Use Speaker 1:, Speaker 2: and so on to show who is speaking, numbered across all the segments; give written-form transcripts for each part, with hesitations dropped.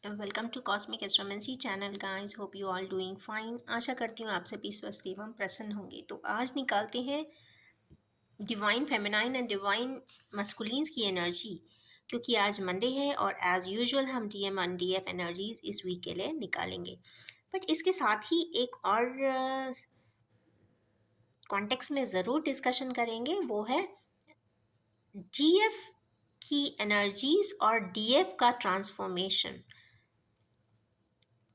Speaker 1: Welcome to cosmic astromancy channel guys, hope you all doing fine. आशा करती हूँ आप सभी स्वस्थ एवं प्रसन्न होंगे। तो आज निकालते हैं डिवाइन फेमिनाइन एंड डिवाइन मस्कुलिन्स की एनर्जी, क्योंकि आज मंडे है और एज यूजुअल हम डीएम एंड डीएफ एनर्जीज इस वीक के लिए निकालेंगे। बट इसके साथ ही एक और कॉन्टेक्स्ट में ज़रूर डिस्कशन करेंगे, वो है जीएफ की एनर्जीज और डीएफ का ट्रांसफॉर्मेशन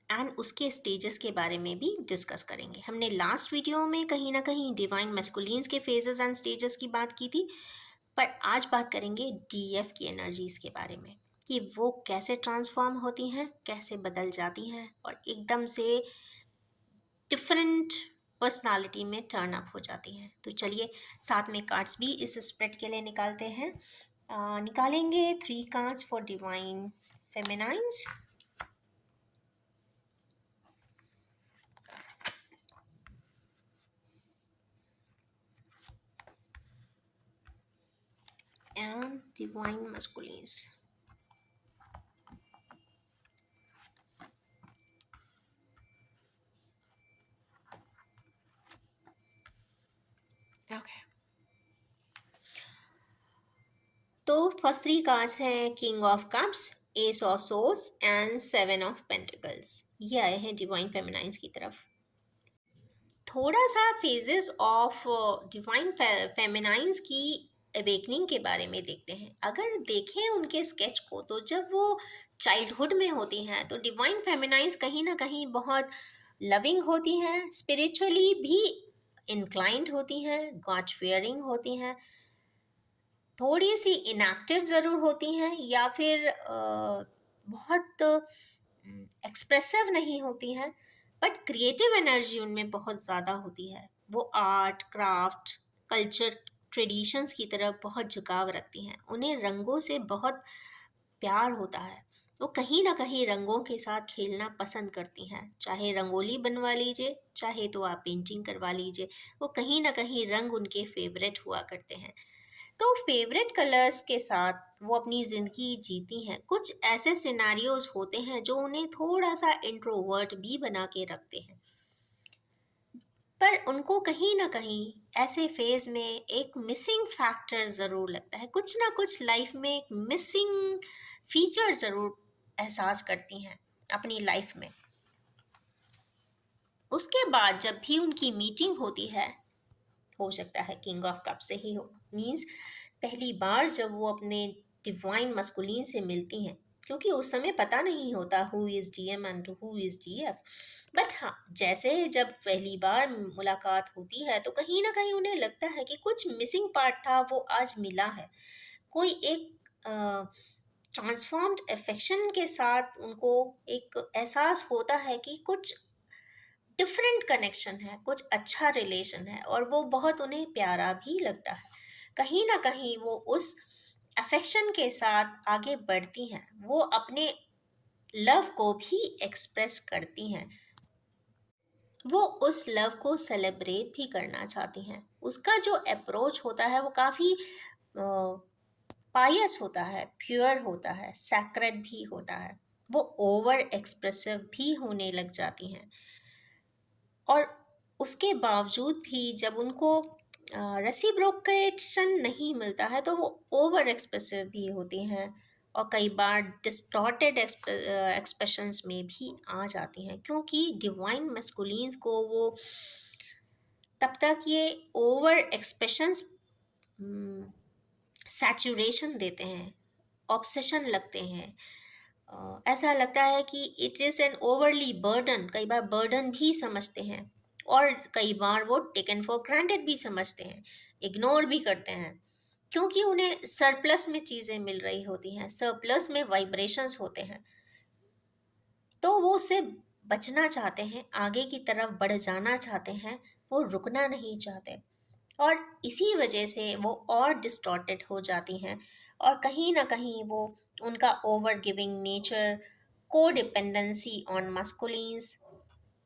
Speaker 1: एंड उसके स्टेजेस के बारे में भी डिस्कस करेंगे। हमने लास्ट वीडियो में कहीं ना कहीं डिवाइन मस्कुलिन्स के फेजेस एंड स्टेजेस की बात की थी, पर आज बात करेंगे डीएफ की एनर्जीज के बारे में कि वो कैसे ट्रांसफॉर्म होती हैं, कैसे बदल जाती हैं और एकदम से डिफरेंट पर्सनालिटी में टर्न अप हो जाती हैं। तो चलिए साथ में कार्ड्स भी इस स्प्रेड के लिए निकालते हैं। निकालेंगे 3 cards for divine feminines and divine masculines. Okay. तो फर्स्ट 3 कार्ड्स हैं king of cups, ace of swords and 7 of pentacles. ये आए हैं डिवाइन फेमिनाइंस की तरफ। थोड़ा सा फेजेस ऑफ डिवाइन फेमिनाइंस की अवेकनिंग के बारे में देखते हैं। अगर देखें उनके स्केच को, तो जब वो चाइल्डहुड में होती हैं तो डिवाइन फेमिनाइंस कहीं ना कहीं बहुत लविंग होती हैं, स्पिरिचुअली भी इंक्लाइंड होती हैं, गॉड फियरिंग होती हैं, थोड़ी सी इनएक्टिव ज़रूर होती हैं या फिर बहुत एक्सप्रेसिव नहीं होती हैं, बट क्रिएटिव एनर्जी उनमें बहुत ज़्यादा होती है। वो आर्ट क्राफ्ट कल्चर ट्रेडिशंस की तरफ बहुत झुकाव रखती हैं। उन्हें रंगों से बहुत प्यार होता है। वो कहीं ना कहीं रंगों के साथ खेलना पसंद करती हैं, चाहे रंगोली बनवा लीजिए, चाहे तो आप पेंटिंग करवा लीजिए। वो कहीं ना कहीं रंग उनके फेवरेट हुआ करते हैं। तो फेवरेट कलर्स के साथ वो अपनी ज़िंदगी जीती हैं। कुछ ऐसे सिनारियोज होते हैं जो उन्हें थोड़ा सा इंट्रोवर्ट भी बना के रखते हैं, पर उनको कहीं ना कहीं ऐसे फेज में एक मिसिंग फैक्टर ज़रूर लगता है। कुछ ना कुछ लाइफ में एक मिसिंग फीचर ज़रूर एहसास करती हैं अपनी लाइफ में। उसके बाद जब भी उनकी मीटिंग होती है, हो सकता है किंग ऑफ कप से ही हो, मीन्स पहली बार जब वो अपने डिवाइन मस्कुलिन से मिलती हैं, क्योंकि उस समय पता नहीं होता who is DM and who is DF. But हाँ, जैसे जब पहली बार मुलाकात होती है तो कहीं ना कहीं उन्हें लगता है कि कुछ मिसिंग पार्ट था, वो आज मिला है। कोई एक ट्रांसफॉर्म्ड अफेक्शन के साथ उनको एक एहसास होता है कि कुछ डिफरेंट कनेक्शन है, कुछ अच्छा रिलेशन है और वो बहुत उन्हें प्यारा भी लगता है। कहीं ना कहीं वो उस अफेक्शन के साथ आगे बढ़ती हैं, वो अपने लव को भी एक्सप्रेस करती हैं, वो उस लव को सेलिब्रेट भी करना चाहती हैं। उसका जो अप्रोच होता है वो काफ़ी पायस होता है, प्योर होता है, सैक्रेड भी होता है। वो ओवर एक्सप्रेसिव भी होने लग जाती हैं और उसके बावजूद भी जब उनको रेसिप्रोकेशन नहीं मिलता है तो वो ओवर एक्सप्रेसिव भी होती हैं और कई बार डिस्टॉर्टेड एक्सप्रेशंस में भी आ जाती हैं, क्योंकि डिवाइन मस्कुलिन्स को वो तब तक ये ओवर एक्सप्रेशंस सैचुरेशन देते हैं, ऑब्सेशन लगते हैं। ऐसा लगता है कि it is an overly burden, कई बार बर्डन भी समझते हैं और कई बार वो टेकन फॉर ग्रांटेड भी समझते हैं, इग्नोर भी करते हैं, क्योंकि उन्हें सरप्लस में चीज़ें मिल रही होती हैं, सरप्लस में वाइब्रेशंस होते हैं, तो वो उससे बचना चाहते हैं, आगे की तरफ बढ़ जाना चाहते हैं, वो रुकना नहीं चाहते और इसी वजह से वो और डिस्टॉर्टेड हो जाती हैं और कहीं ना कहीं वो उनका ओवर गिविंग नेचर, को डिपेंडेंसी ऑन मस्कुलिन्स,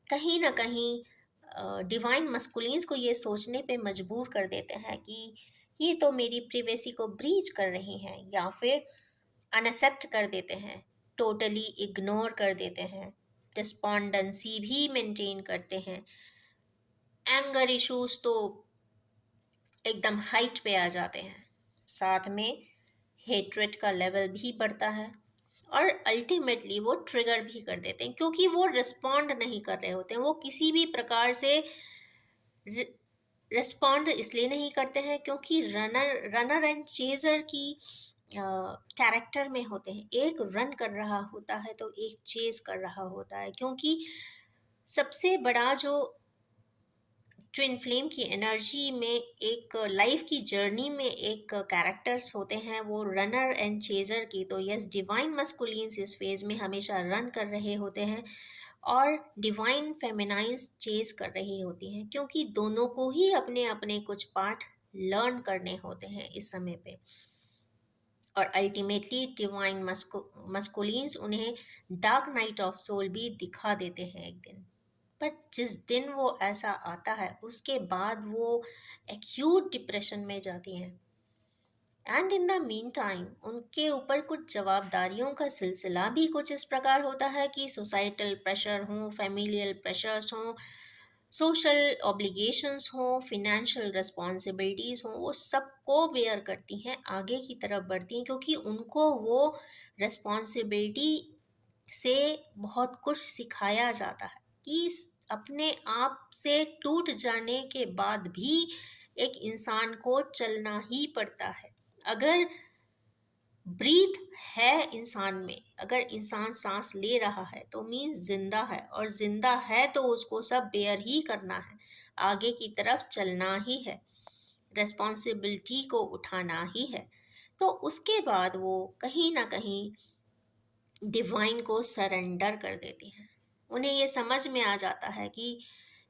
Speaker 1: कहीं ना कहीं डिवाइन मस्कुलिन्स को ये सोचने पे मजबूर कर देते हैं कि ये तो मेरी प्रिवेसी को ब्रीच कर रही हैं, या फिर अनएक्सेप्ट कर देते हैं टोटली इग्नोर कर देते हैं, डिस्पॉन्डेंसी भी मेंटेन करते हैं, एंगर इश्यूज तो एकदम हाइट पे आ जाते हैं, साथ में हेट्रेट का लेवल भी बढ़ता है, और अल्टीमेटली वो ट्रिगर भी कर देते हैं क्योंकि वो रिस्पॉन्ड नहीं कर रहे होते हैं। वो किसी भी प्रकार से रिस्पॉन्ड इसलिए नहीं करते हैं क्योंकि रनर एंड चेजर की कैरेक्टर में होते हैं। एक रन कर रहा होता है तो एक चेज कर रहा होता है, क्योंकि सबसे बड़ा जो ट्विन फ्लेम की एनर्जी में, एक लाइफ की जर्नी में एक कैरेक्टर्स होते हैं वो रनर एंड चेजर की। तो यस, डिवाइन मस्कुलिन्स इस फेज में हमेशा रन कर रहे होते हैं और डिवाइन फेमिनाइंस चेज कर रही होती हैं, क्योंकि दोनों को ही अपने अपने कुछ पार्ट लर्न करने होते हैं इस समय पे। और अल्टीमेटली डिवाइन मस्कुलिन्स उन्हें डार्क नाइट ऑफ सोल भी दिखा देते हैं एक दिन। बट जिस दिन वो ऐसा आता है उसके बाद वो एक्यूट डिप्रेशन में जाती हैं। And in the mean time उनके ऊपर कुछ जवाबदारियों का सिलसिला भी कुछ इस प्रकार होता है कि सोसाइटल प्रेशर हों, फैमिलियल प्रेशर्स हों, सोशल ऑब्लिगेशंस हों, फिनेंशियल रिस्पॉन्सिबिलिटीज़ हों, वो सबको बेयर करती हैं, आगे की तरफ बढ़ती हैं, क्योंकि उनको वो रिस्पॉन्सिबिलिटी से बहुत कुछ सिखाया जाता है कि अपने आप से टूट जाने के बाद भी एक इंसान को चलना ही पड़ता है। अगर ब्रीथ है इंसान में, अगर इंसान सांस ले रहा है तो मीन्स जिंदा है, और जिंदा है तो उसको सब बेयर ही करना है, आगे की तरफ चलना ही है, रेस्पॉन्सिबिलिटी को उठाना ही है। तो उसके बाद वो कहीं ना कहीं डिवाइन को सरेंडर कर देती हैं। उन्हें ये समझ में आ जाता है कि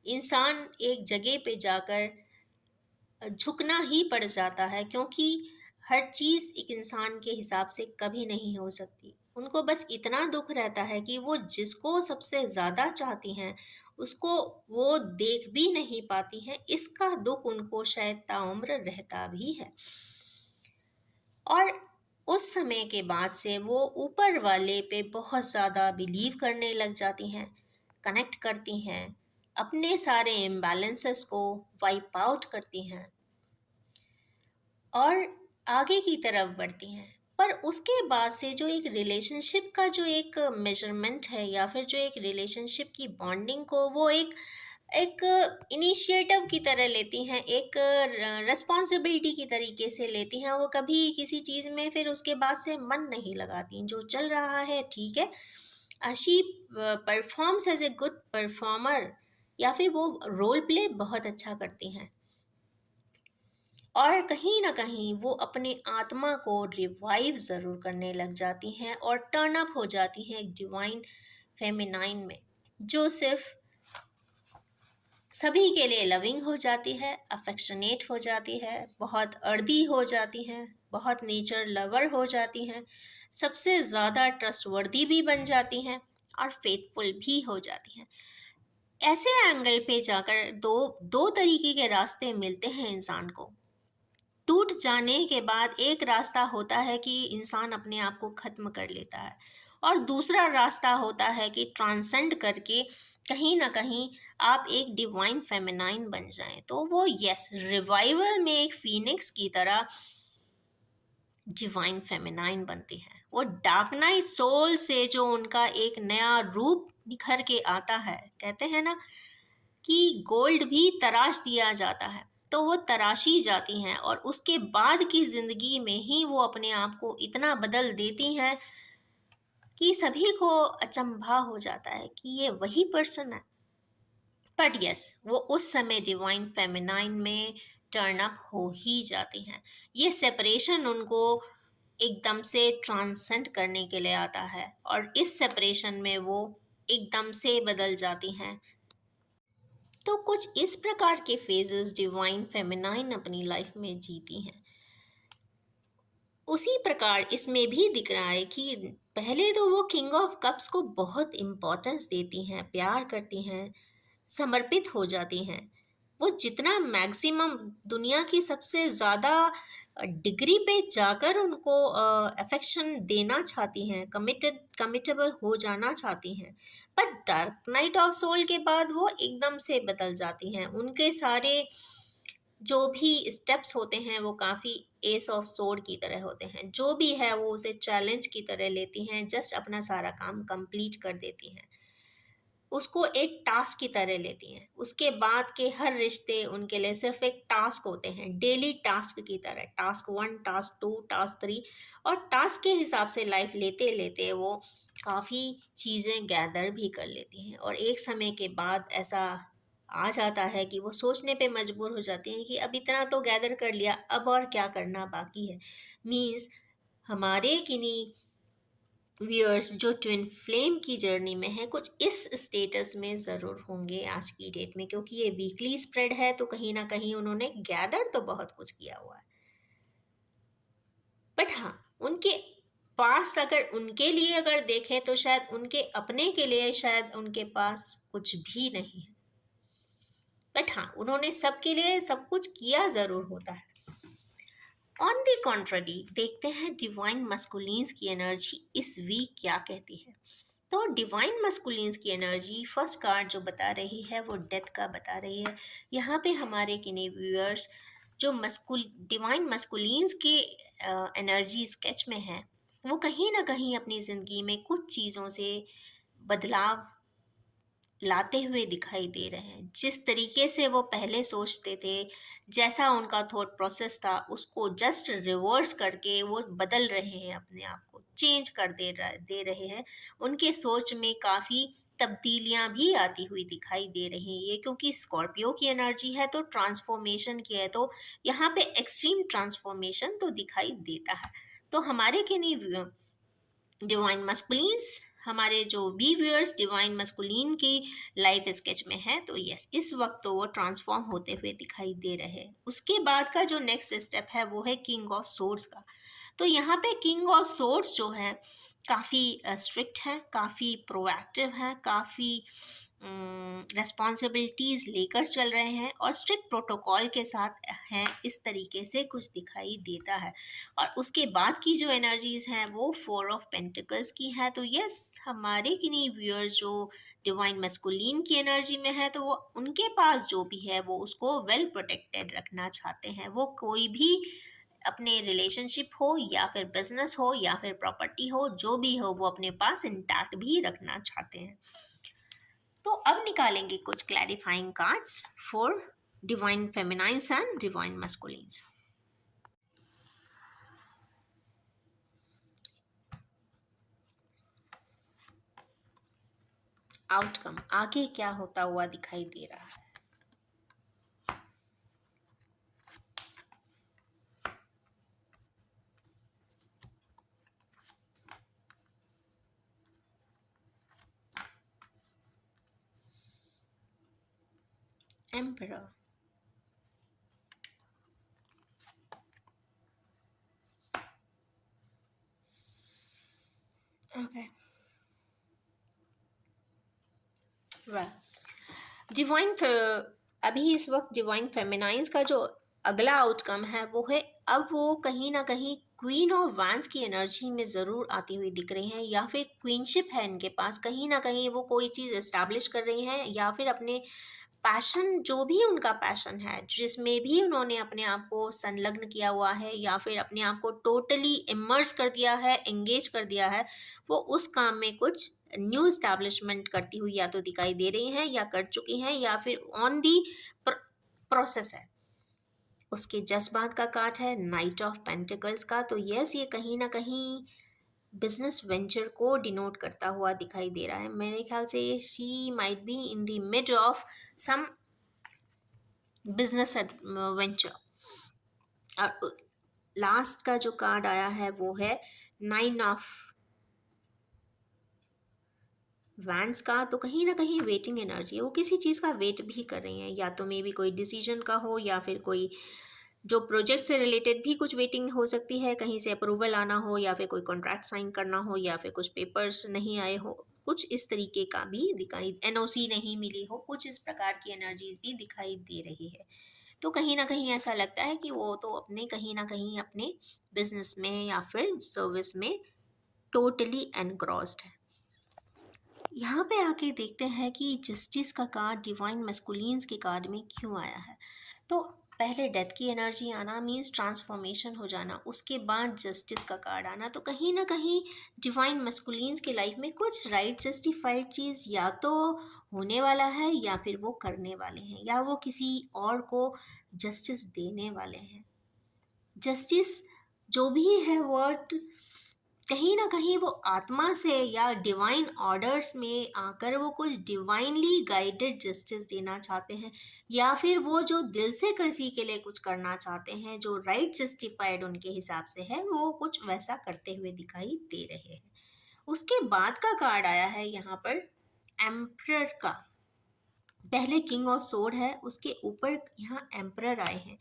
Speaker 1: इंसान एक जगह पे जाकर झुकना ही पड़ जाता है, क्योंकि हर चीज़ एक इंसान के हिसाब से कभी नहीं हो सकती। उनको बस इतना दुख रहता है कि वो जिसको सबसे ज़्यादा चाहती हैं उसको वो देख भी नहीं पाती हैं, इसका दुख उनको शायद ताउम्र रहता भी है। और उस समय के बाद से वो ऊपर वाले पे बहुत ज़्यादा बिलीव करने लग जाती हैं, कनेक्ट करती हैं, अपने सारे इम्बैलेंसेस को वाइप आउट करती हैं और आगे की तरफ बढ़ती हैं। पर उसके बाद से जो एक रिलेशनशिप का जो एक मेजरमेंट है, या फिर जो एक रिलेशनशिप की बॉन्डिंग को वो एक एक इनिशिएटिव की तरह लेती हैं, एक रिस्पॉन्सिबिलिटी की तरीके से लेती हैं। वो कभी किसी चीज़ में फिर उसके बाद से मन नहीं लगाती, जो चल रहा है ठीक है। She performs as a good performer, या फिर वो रोल प्ले बहुत अच्छा करती हैं, और कहीं ना कहीं वो अपने आत्मा को रिवाइव ज़रूर करने लग जाती हैं और टर्न अप हो जाती हैं एक डिवाइन फेमिनाइन में, जो सिर्फ सभी के लिए लविंग हो जाती है, अफेक्शनेट हो जाती है, बहुत अर्दी हो जाती हैं, बहुत नेचर लवर हो जाती हैं, सबसे ज़्यादा ट्रस्टवर्दी भी बन जाती हैं और फेथफुल भी हो जाती हैं। ऐसे एंगल पे जाकर दो दो तरीके के रास्ते मिलते हैं इंसान को। टूट जाने के बाद एक रास्ता होता है कि इंसान अपने आप को ख़त्म कर लेता है, और दूसरा रास्ता होता है कि ट्रांसेंड करके कहीं ना कहीं आप एक डिवाइन फेमिनाइन बन जाएं। तो वो यस, रिवाइवल में एक फीनिक्स की तरह डिवाइन फेमिनाइन बनती है। वो डार्क नाइट सोल से जो उनका एक नया रूप निखर के आता है, कहते हैं ना कि गोल्ड भी तराश दिया जाता है, तो वो तराशी जाती हैं और उसके बाद की ज़िंदगी में ही वो अपने आप को इतना बदल देती हैं कि सभी को अचंभा हो जाता है कि ये वही पर्सन है। बट यस, वो उस समय डिवाइन फेमिनाइन में टर्न अप हो ही जाती हैं। ये सेपरेशन उनको एकदम से ट्रांसेंड करने के लिए आता है, और इस सेपरेशन में वो एकदम से बदल जाती हैं। तो कुछ इस प्रकार के फेजेस डिवाइन फेमिनाइन अपनी लाइफ में जीती हैं। उसी प्रकार इसमें भी दिख रहा है कि पहले तो वो किंग ऑफ कप्स को बहुत इम्पोर्टेंस देती हैं, प्यार करती हैं, समर्पित हो जाती हैं। वो जितना मैक्सिमम दुनिया की सबसे ज़्यादा डिग्री पे जाकर उनको अफेक्शन देना चाहती हैं, कमिटेबल हो जाना चाहती हैं। पर डार्क नाइट ऑफ सोल के बाद वो एकदम से बदल जाती हैं। उनके सारे जो भी स्टेप्स होते हैं वो काफ़ी एस ऑफ सोर्ड की तरह होते हैं। जो भी है वो उसे चैलेंज की तरह लेती हैं, जस्ट अपना सारा काम कंप्लीट कर देती हैं, उसको एक टास्क की तरह लेती हैं। उसके बाद के हर रिश्ते उनके लिए सिर्फ एक टास्क होते हैं, डेली टास्क की तरह, टास्क 1, टास्क 2, टास्क 3, और टास्क के हिसाब से लाइफ लेते लेते वो काफ़ी चीज़ें गैदर भी कर लेती हैं। और एक समय के बाद ऐसा आ जाता है कि वो सोचने पे मजबूर हो जाती हैं कि अब इतना तो गैदर कर लिया, अब और क्या करना बाकी है। मीन्स हमारे किन्हीं व्यूअर्स जो ट्विन फ्लेम की जर्नी में है, कुछ इस स्टेटस में ज़रूर होंगे आज की डेट में, क्योंकि ये वीकली स्प्रेड है तो कहीं ना कहीं उन्होंने गैदर तो बहुत कुछ किया हुआ है। बट हाँ, उनके पास अगर उनके लिए अगर देखें तो शायद उनके अपने के लिए शायद उनके पास कुछ भी नहीं है। बट हाँ, उन्होंने सबके लिए सब कुछ किया ज़रूर होता है। ऑन द कॉन्ट्ररी, देखते हैं डिवाइन मस्कुलिन्स की एनर्जी इस वीक क्या कहती है। तो डिवाइन मस्कुलिन्स की एनर्जी फर्स्ट कार्ड जो बता रही है वो डेथ का बता रही है। यहाँ पे हमारे किन्हीं व्यूअर्स जो मस्कुल डिवाइन मस्कुलिन्स की एनर्जी स्केच में है, वो कहीं ना कहीं अपनी ज़िंदगी में कुछ चीज़ों से बदलाव लाते हुए दिखाई दे रहे हैं। जिस तरीके से वो पहले सोचते थे, जैसा उनका थॉट प्रोसेस था, उसको जस्ट रिवर्स करके वो बदल रहे हैं, अपने आप को चेंज कर दे रहे हैं। उनके सोच में काफ़ी तब्दीलियां भी आती हुई दिखाई दे रही हैं। ये क्योंकि स्कॉर्पियो की एनर्जी है तो ट्रांसफॉर्मेशन की है, तो यहाँ पे एक्सट्रीम ट्रांसफॉर्मेशन तो दिखाई देता है। तो हमारे के नहीं डिवाइन मस्कुलिन्स, हमारे जो बी व्यूअर्स डिवाइन मस्कुलिन की लाइफ स्केच में है, तो यस, इस वक्त तो वो ट्रांसफॉर्म होते हुए दिखाई दे रहे हैं। उसके बाद का जो नेक्स्ट स्टेप है वो है किंग ऑफ सोर्ड्स का। तो यहाँ पे किंग ऑफ सोर्ड्स जो है काफ़ी स्ट्रिक्ट है, काफ़ी प्रोएक्टिव है, काफ़ी रेस्पॉन्सिबिलिटीज़ लेकर चल रहे हैं और स्ट्रिक्ट प्रोटोकॉल के साथ हैं, इस तरीके से कुछ दिखाई देता है। और उसके बाद की जो एनर्जीज हैं वो 4 ऑफ पेंटिकल्स की है। तो यस, हमारे किन्हीं व्यूअर्स जो डिवाइन मस्कुलिन की एनर्जी में है, तो वो उनके पास जो भी है वो उसको वेल प्रोटेक्टेड रखना चाहते हैं। वो कोई भी अपने रिलेशनशिप हो या फिर बिजनेस हो या फिर प्रॉपर्टी हो, जो भी हो, वो अपने पास इंटैक्ट भी रखना चाहते हैं। तो अब निकालेंगे कुछ clarifying cards for divine feminines and divine masculines. Outcome, आगे क्या होता हुआ दिखाई दे रहा है। एम्परर, ओके, डिवाइन, अभी इस वक्त डिवाइन फेमिनाइन्स का जो अगला आउटकम है वो है, अब वो कहीं ना कहीं क्वीन ऑफ वैंस की एनर्जी में ज़रूर आती हुई दिख रही हैं, या फिर क्वीनशिप है इनके पास। कहीं ना कहीं वो कोई चीज़ एस्टैब्लिश कर रही हैं, या फिर अपने पैशन, जो भी उनका पैशन है, जिसमें भी उन्होंने अपने आप को संलग्न किया हुआ है या फिर अपने आप को टोटली इमर्स कर दिया है, एंगेज कर दिया है, वो उस काम में कुछ न्यू इस्टेब्लिशमेंट करती हुई या तो दिखाई दे रही हैं या कर चुकी हैं या फिर ऑन दी प्रोसेस है। उसके जस्ट बाद का कार्ड है नाइट ऑफ पेंटिकल्स का। तो यस, ये कहीं ना कहीं बिजनेस वेंचर को डिनोट करता हुआ दिखाई दे रहा है। मेरे ख्याल से she might be in the mid of some business venture. और लास्ट का जो कार्ड आया है वो है 9 ऑफ वैंस का। तो कहीं ना कहीं वेटिंग एनर्जी है, वो किसी चीज़ का वेट भी कर रही हैं, या तो मे बी कोई डिसीजन का हो या फिर कोई जो प्रोजेक्ट से रिलेटेड भी कुछ वेटिंग हो सकती है, कहीं से अप्रूवल आना हो या फिर कोई कॉन्ट्रैक्ट साइन करना हो या फिर कुछ पेपर्स नहीं आए हो, कुछ इस तरीके का भी दिखाई, एनओसी नहीं मिली हो, कुछ इस प्रकार की एनर्जीज भी दिखाई दे रही है। तो कहीं ना कहीं ऐसा लगता है कि वो तो अपने कहीं ना कहीं अपने बिजनेस में या फिर सर्विस में टोटली एनग्रॉस्ड है। यहाँ पे आके देखते हैं कि जस्टिस का कार्ड डिवाइन मस्कुलिन्स के कार्ड में क्यों आया है। तो पहले डेथ की एनर्जी आना मीन्स ट्रांसफॉर्मेशन हो जाना, उसके बाद जस्टिस का कार्ड आना, तो कहीं ना कहीं डिवाइन मस्कुलिन्स के लाइफ में कुछ राइट जस्टिफाइड चीज़ या तो होने वाला है या फिर वो करने वाले हैं या वो किसी और को जस्टिस देने वाले हैं। जस्टिस जो भी है वर्ड, कहीं ना कहीं वो आत्मा से या डिवाइन ऑर्डर्स में आकर वो कुछ डिवाइनली गाइडेड जस्टिस देना चाहते हैं, या फिर वो जो दिल से किसी के लिए कुछ करना चाहते हैं जो राइट जस्टिफाइड उनके हिसाब से है, वो कुछ वैसा करते हुए दिखाई दे रहे हैं। उसके बाद का कार्ड आया है यहाँ पर एम्परर का। पहले किंग ऑफ सोर्ड है, उसके ऊपर यहाँ एम्परर आए हैं।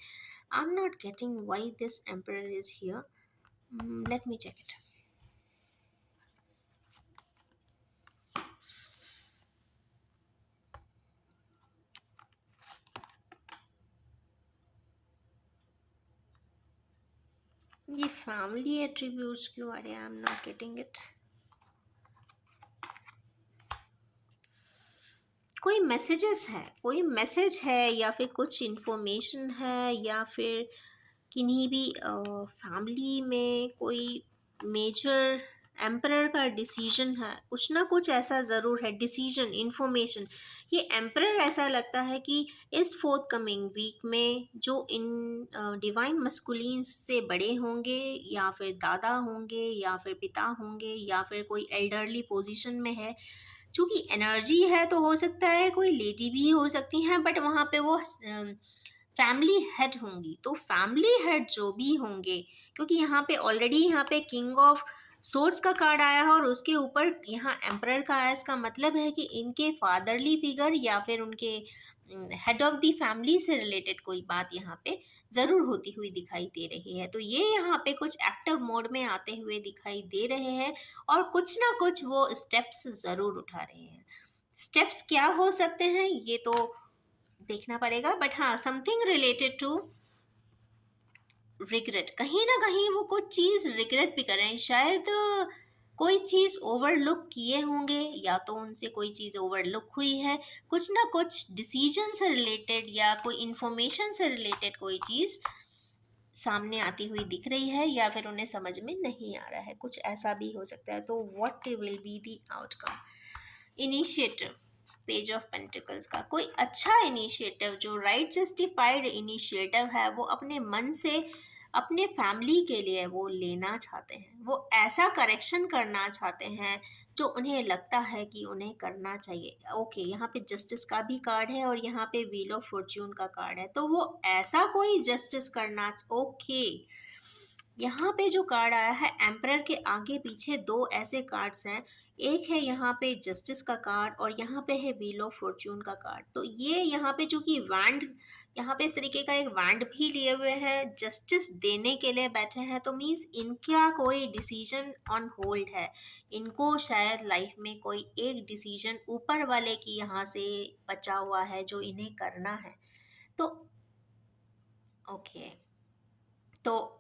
Speaker 1: I am not getting why this emperor is here, let me check it. ये फैमिली एट्रीब्यूट्स क्यों आ रहे हैं, I am not getting it. कोई मैसेजेस है, कोई मैसेज है या फिर कुछ इंफॉर्मेशन है या फिर किन्हीं भी फैमिली में कोई मेजर एम्परर का डिसीजन है, कुछ ना कुछ ऐसा ज़रूर है, डिसीजन इंफॉर्मेशन। ये एम्परर ऐसा लगता है कि इस फोर्थ कमिंग वीक में जो इन डिवाइन मस्कुलिन्स से बड़े होंगे या फिर दादा होंगे या फिर पिता होंगे या फिर कोई एल्डरली पोजीशन में है, चूंकि एनर्जी है तो हो सकता है कोई लेडी भी हो सकती हैं, बट वहाँ पे वो फैमिली हेड होंगी। तो फैमिली हेड जो भी होंगे, क्योंकि यहाँ पे ऑलरेडी यहाँ पे किंग ऑफ सोर्ड्स का कार्ड आया है और उसके ऊपर यहाँ एम्परर का आया, इसका मतलब है कि इनके फादरली फिगर या फिर उनके हेड ऑफ द फैमिली से रिलेटेड कोई बात यहाँ पे ज़रूर होती हुई दिखाई दे रही है। तो ये यहाँ पे कुछ एक्टिव मोड में आते हुए दिखाई दे रहे हैं और कुछ ना कुछ वो स्टेप्स ज़रूर उठा रहे हैं। स्टेप्स क्या हो सकते हैं ये तो देखना पड़ेगा, बट हाँ समथिंग रिलेटेड टू रिग्रेट, कहीं ना कहीं वो कुछ चीज़ रिग्रेट भी कर रहे हैं। शायद कोई चीज़ ओवरलुक किए होंगे या तो उनसे कोई चीज़ ओवरलुक हुई है, कुछ ना कुछ डिसीजन से रिलेटेड या कोई इंफॉर्मेशन से रिलेटेड कोई चीज़ सामने आती हुई दिख रही है या फिर उन्हें समझ में नहीं आ रहा है, कुछ ऐसा भी हो सकता है। तो what will be the outcome. Initiative, page of pentacles का कोई अच्छा इनिशिएटिव जो राइट जस्टिफाइड इनिशिएटिव है, वो अपने मन से अपने फैमिली के लिए वो लेना चाहते हैं, वो ऐसा करेक्शन करना चाहते हैं जो उन्हें लगता है कि उन्हें करना चाहिए। ओके, यहाँ पे जस्टिस का भी कार्ड है और यहाँ पे व्हील ऑफ फॉर्च्यून का कार्ड है, तो वो ऐसा कोई जस्टिस करना। ओके, यहाँ पे जो कार्ड आया है एम्परर के आगे पीछे दो ऐसे कार्ड्स हैं, एक है यहाँ पे जस्टिस का कार्ड और यहाँ पे है व्हील ऑफ फॉर्च्यून का कार्ड। तो ये यहाँ पे चूंकि वैंड, यहाँ पे इस तरीके का एक वैंड भी लिए हुए हैं, जस्टिस देने के लिए बैठे हैं, तो मीन्स इनका कोई डिसीजन ऑन होल्ड है। इनको शायद लाइफ में कोई एक डिसीजन ऊपर वाले की यहाँ से बचा हुआ है जो इन्हें करना है। तो ओके, तो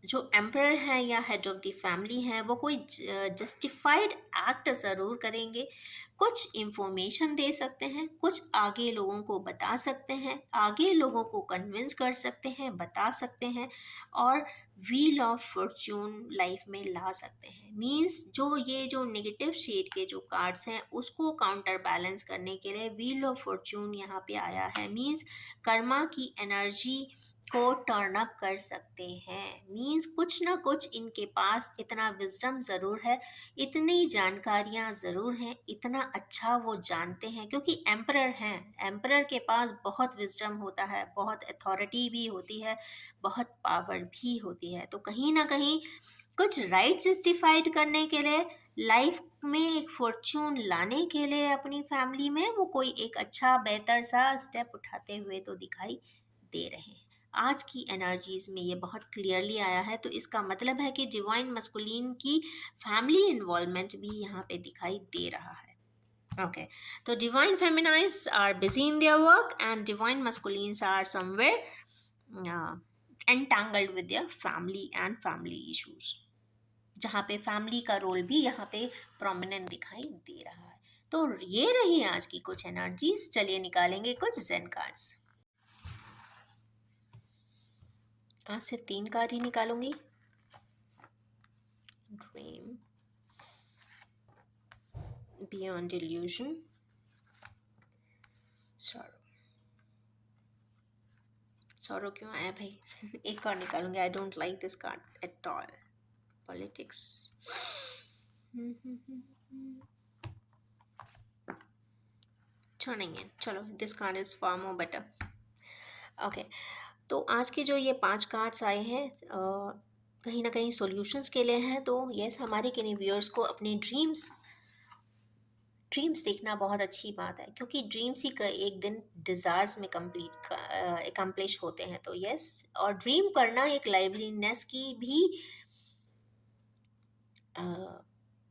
Speaker 1: जो एम्परर है या हेड ऑफ द फैमिली है वो कोई जस्टिफाइड एक्ट ज़रूर करेंगे, कुछ इंफॉर्मेशन दे सकते हैं, कुछ आगे लोगों को बता सकते हैं, आगे लोगों को कन्विंस कर सकते हैं, बता सकते हैं और व्हील ऑफ फॉर्च्यून लाइफ में ला सकते हैं। मींस जो ये जो नेगेटिव शेड के जो कार्ड्स हैं उसको काउंटर बैलेंस करने के लिए व्हील ऑफ फॉर्च्यून यहाँ पे आया है। मींस कर्मा की एनर्जी को टर्न अप कर सकते हैं। मीन्स कुछ ना कुछ इनके पास इतना विजडम ज़रूर है, इतनी जानकारियाँ ज़रूर हैं, इतना अच्छा वो जानते हैं, क्योंकि एम्परर हैं, एम्परर के पास बहुत विजडम होता है, बहुत अथॉरिटी भी होती है, बहुत पावर भी होती है। तो कहीं ना कहीं कुछ राइट जस्टिफाइड करने के लिए, लाइफ में एक फॉर्च्यून लाने के लिए अपनी फैमिली में वो कोई एक अच्छा बेहतर सा स्टेप उठाते हुए तो दिखाई दे रहे हैं। आज की एनर्जीज में ये बहुत क्लियरली आया है, तो इसका मतलब है कि डिवाइन मस्कुलिन की फैमिली इन्वॉल्वमेंट भी यहाँ पे दिखाई दे रहा है। Okay, so divine feminines are busy in their work, and divine masculines are somewhere uh, entangled with their family and family issues, जहाँ पे फैमिली का रोल भी यहाँ पे प्रोमिनेंट दिखाई दे रहा है। तो ये रही आज की कुछ एनर्जीज। चलिए निकालेंगे कुछ जेन कार्ड्स। आज सिर्फ 3 कार्ड ही निकालूंगी। Dream, beyond illusion, sorrow. Sorrow क्यों आया भाई? एक कार्ड निकालूंगी। I don't like this card at all. Politics. Turning in, चलो this card is far more better. Okay, तो आज के जो ये 5 कार्ड्स आए हैं कहीं ना कहीं सॉल्यूशंस के लिए हैं। तो यस, हमारे किन्हीं व्यूअर्स को अपने ड्रीम्स ड्रीम्स देखना बहुत अच्छी बात है, क्योंकि ड्रीम्स ही एक दिन डिज़ायर्स में कंप्लीट एकम्प्लिश होते हैं। तो यस, और ड्रीम करना एक लाइवलीनेस की भी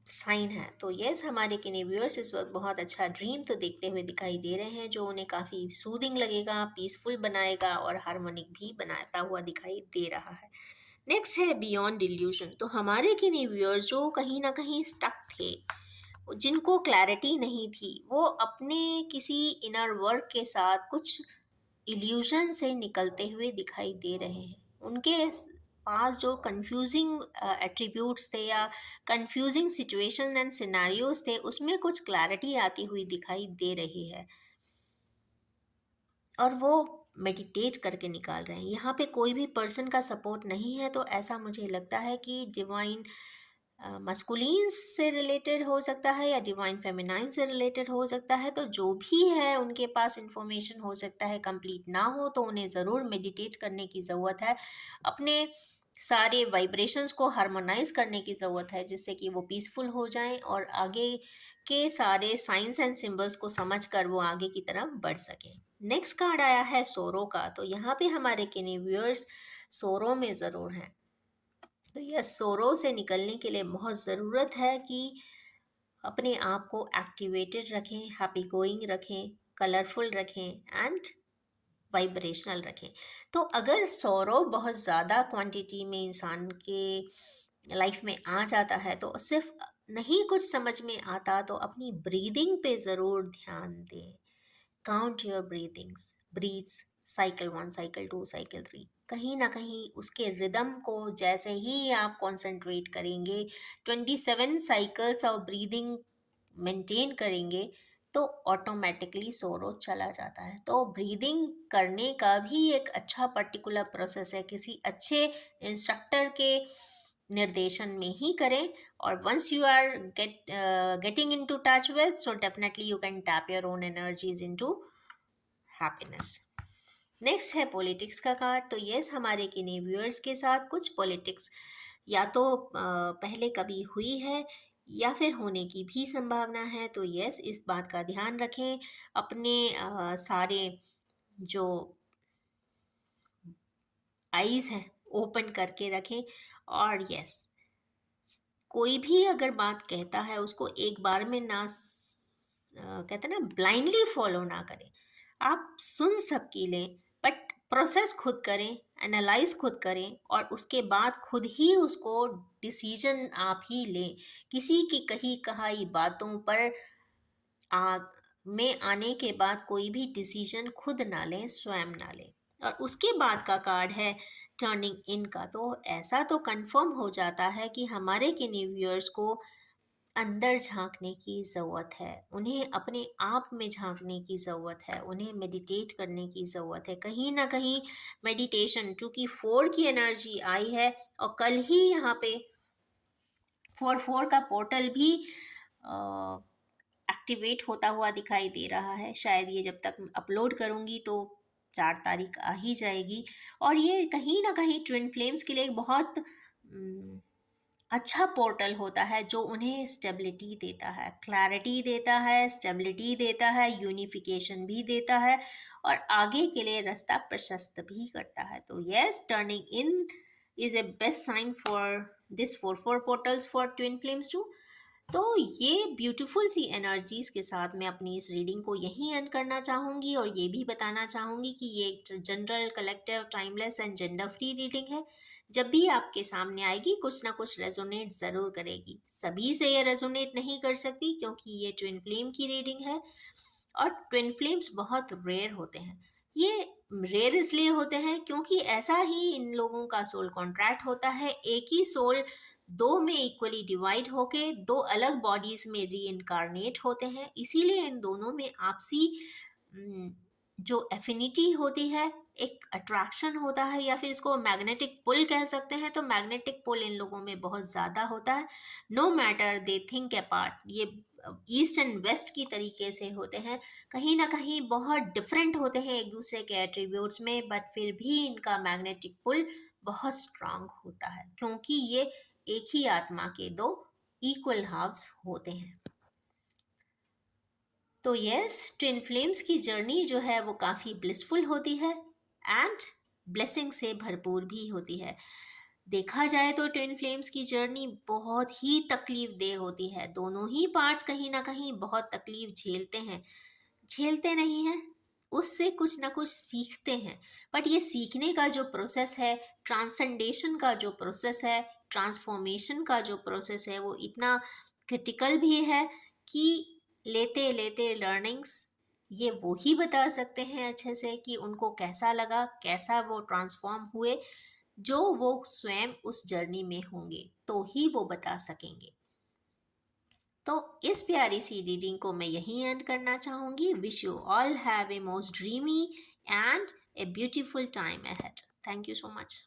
Speaker 1: साइन है। तो यस, हमारे किन्हीं व्यूअर्स इस वक्त बहुत अच्छा ड्रीम तो देखते हुए दिखाई दे रहे हैं, जो उन्हें काफ़ी सूदिंग लगेगा, पीसफुल बनाएगा और हार्मोनिक भी बनाता हुआ दिखाई दे रहा है। नेक्स्ट है बियॉन्ड डिल्यूशन। तो हमारे किन्हीं व्यूअर्स जो कहीं ना कहीं स्टक थे, जिनको क्लैरिटी नहीं थी, वो अपने किसी इनर वर्क के साथ कुछ इल्यूजन से निकलते हुए दिखाई दे रहे हैं। उनके पास जो कंफ्यूजिंग एट्रीब्यूट्स थे या कंफ्यूजिंग सिचुएशन एंड सिनेरियोज थे, उसमें कुछ क्लैरिटी आती हुई दिखाई दे रही है, और वो मेडिटेट करके निकाल रहे हैं। यहाँ पे कोई भी पर्सन का सपोर्ट नहीं है, तो ऐसा मुझे लगता है कि डिवाइन मस्कुलिन्स से रिलेटेड हो सकता है या डिवाइन फेमिनाइन से रिलेटेड हो सकता है। तो जो भी है, उनके पास इंफॉर्मेशन हो सकता है कंप्लीट ना हो, तो उन्हें ज़रूर मेडिटेट करने की ज़रूरत है। अपने सारे वाइब्रेशंस को हार्मोनाइज करने की ज़रूरत है, जिससे कि वो पीसफुल हो जाएं और आगे के सारे साइंस एंड सिंबल्स को समझकर वो आगे की तरफ बढ़ सकें। नेक्स्ट कार्ड आया है सोरो का। तो यहाँ पे हमारे किन्हीं व्यूअर्स सोरो में ज़रूर हैं। तो यह सोरो से निकलने के लिए बहुत ज़रूरत है कि अपने आप को एक्टिवेटेड रखें, हैप्पी गोइंग रखें, कलरफुल रखें एंड वाइब्रेशनल रखें। तो अगर सौरव बहुत ज़्यादा क्वांटिटी में इंसान के लाइफ में आ जाता है, तो सिर्फ नहीं कुछ समझ में आता, तो अपनी ब्रीदिंग पे ज़रूर ध्यान दें। Count your breaths, cycle 1, cycle 2, cycle 3। कहीं ना कहीं उसके रिदम को जैसे ही आप कंसंट्रेट करेंगे, 27 साइकिल्स ऑफ ब्रीदिंग मेंटेन करेंगे, तो ऑटोमेटिकली सोरो चला जाता है। तो ब्रीदिंग करने का भी एक अच्छा पर्टिकुलर प्रोसेस है, किसी अच्छे इंस्ट्रक्टर के निर्देशन में ही करें। और once you are getting into touch with, so definitely you can tap your own energies into happiness. Next है पॉलिटिक्स का कार्ड। तो यस, हमारे किन्हीं व्यूअर्स के साथ कुछ पॉलिटिक्स या तो पहले कभी हुई है या फिर होने की भी संभावना है। तो यस, इस बात का ध्यान रखें। अपने सारे जो आईज हैं ओपन करके रखें। और यस, कोई भी अगर बात कहता है, उसको एक बार में ना कहते हैं ना, ब्लाइंडली फॉलो ना करें। आप सुन सबकी लें, बट प्रोसेस खुद करें, एनालाइज खुद करें, और उसके बाद खुद ही उसको डिसीजन आप ही लें। किसी की कही कहाई बातों पर आग में आने के बाद कोई भी डिसीजन खुद ना लें, स्वयं ना लें। और उसके बाद का कार्ड है टर्निंग इन का। तो ऐसा तो कंफर्म हो जाता है कि हमारे किन्हीं व्यूअर्स को अंदर झांकने की ज़रूरत है, उन्हें अपने आप में झांकने की ज़रूरत है, उन्हें मेडिटेट करने की ज़रूरत है। कहीं ना कहीं मेडिटेशन, चूँकि 4 की एनर्जी आई है, और कल ही यहाँ पे 4 का पोर्टल भी एक्टिवेट होता हुआ दिखाई दे रहा है। शायद ये जब तक अपलोड करूँगी तो 4 तारीख आ ही जाएगी। और ये कहीं ना कहीं ट्विन फ्लेम्स के लिए एक बहुत अच्छा पोर्टल होता है, जो उन्हें स्टेबिलिटी देता है, क्लैरिटी देता है, स्टेबिलिटी देता है, यूनिफिकेशन भी देता है, और आगे के लिए रास्ता प्रशस्त भी करता है। तो yes, turning in is a best sign for this 4 portals for twin flames too. तो ये ब्यूटीफुल सी एनर्जीज के साथ मैं अपनी इस रीडिंग को यहीं एंड करना चाहूँगी और ये भी बताना चाहूँगी कि ये एक general collective timeless and gender free reading है। जब भी आपके सामने आएगी कुछ ना कुछ रेजोनेट ज़रूर करेगी। सभी से ये रेजोनेट नहीं कर सकती क्योंकि ये ट्विन फ्लेम की रीडिंग है और ट्विन फ्लेम्स बहुत रेयर होते हैं। ये रेयर इसलिए होते हैं क्योंकि ऐसा ही इन लोगों का सोल कॉन्ट्रैक्ट होता है। एक ही सोल दो में इक्वली डिवाइड होके दो अलग बॉडीज में री इनकारनेट होते हैं। इसीलिए इन दोनों में आपसी जो एफिनिटी होती है, एक अट्रैक्शन होता है या फिर इसको मैग्नेटिक पुल कह सकते हैं। तो मैग्नेटिक पुल इन लोगों में बहुत ज़्यादा होता है। No matter they think apart, ये ईस्ट एंड वेस्ट की तरीके से होते हैं, कहीं ना कहीं बहुत डिफरेंट होते हैं एक दूसरे के एट्रीब्यूट्स में, बट फिर भी इनका मैग्नेटिक पुल बहुत स्ट्रांग होता है क्योंकि ये एक ही आत्मा के दो इक्वल हाफ्स होते हैं। तो यस, ट्विन फ्लेम्स की जर्नी जो है वो काफ़ी ब्लिसफुल होती है एंड ब्लेसिंग से भरपूर भी होती है। देखा जाए तो ट्विन फ्लेम्स की जर्नी बहुत ही तकलीफ देह होती है। दोनों ही पार्ट्स कहीं ना कहीं बहुत तकलीफ झेलते हैं, झेलते नहीं हैं, उससे कुछ ना कुछ सीखते हैं। बट ये सीखने का जो प्रोसेस है, ट्रांसेंडेशन का जो प्रोसेस है, ट्रांसफॉर्मेशन का जो प्रोसेस है, वो इतना क्रिटिकल भी है कि लेते लेते लर्निंग्स ये वो ही बता सकते हैं अच्छे से कि उनको कैसा लगा, कैसा वो ट्रांसफॉर्म हुए। जो वो स्वयं उस जर्नी में होंगे तो ही वो बता सकेंगे। तो इस प्यारी सी रीडिंग को मैं यहीं एंड करना चाहूँगी। Wish you all have a most dreamy and a beautiful time ahead. Thank you so much.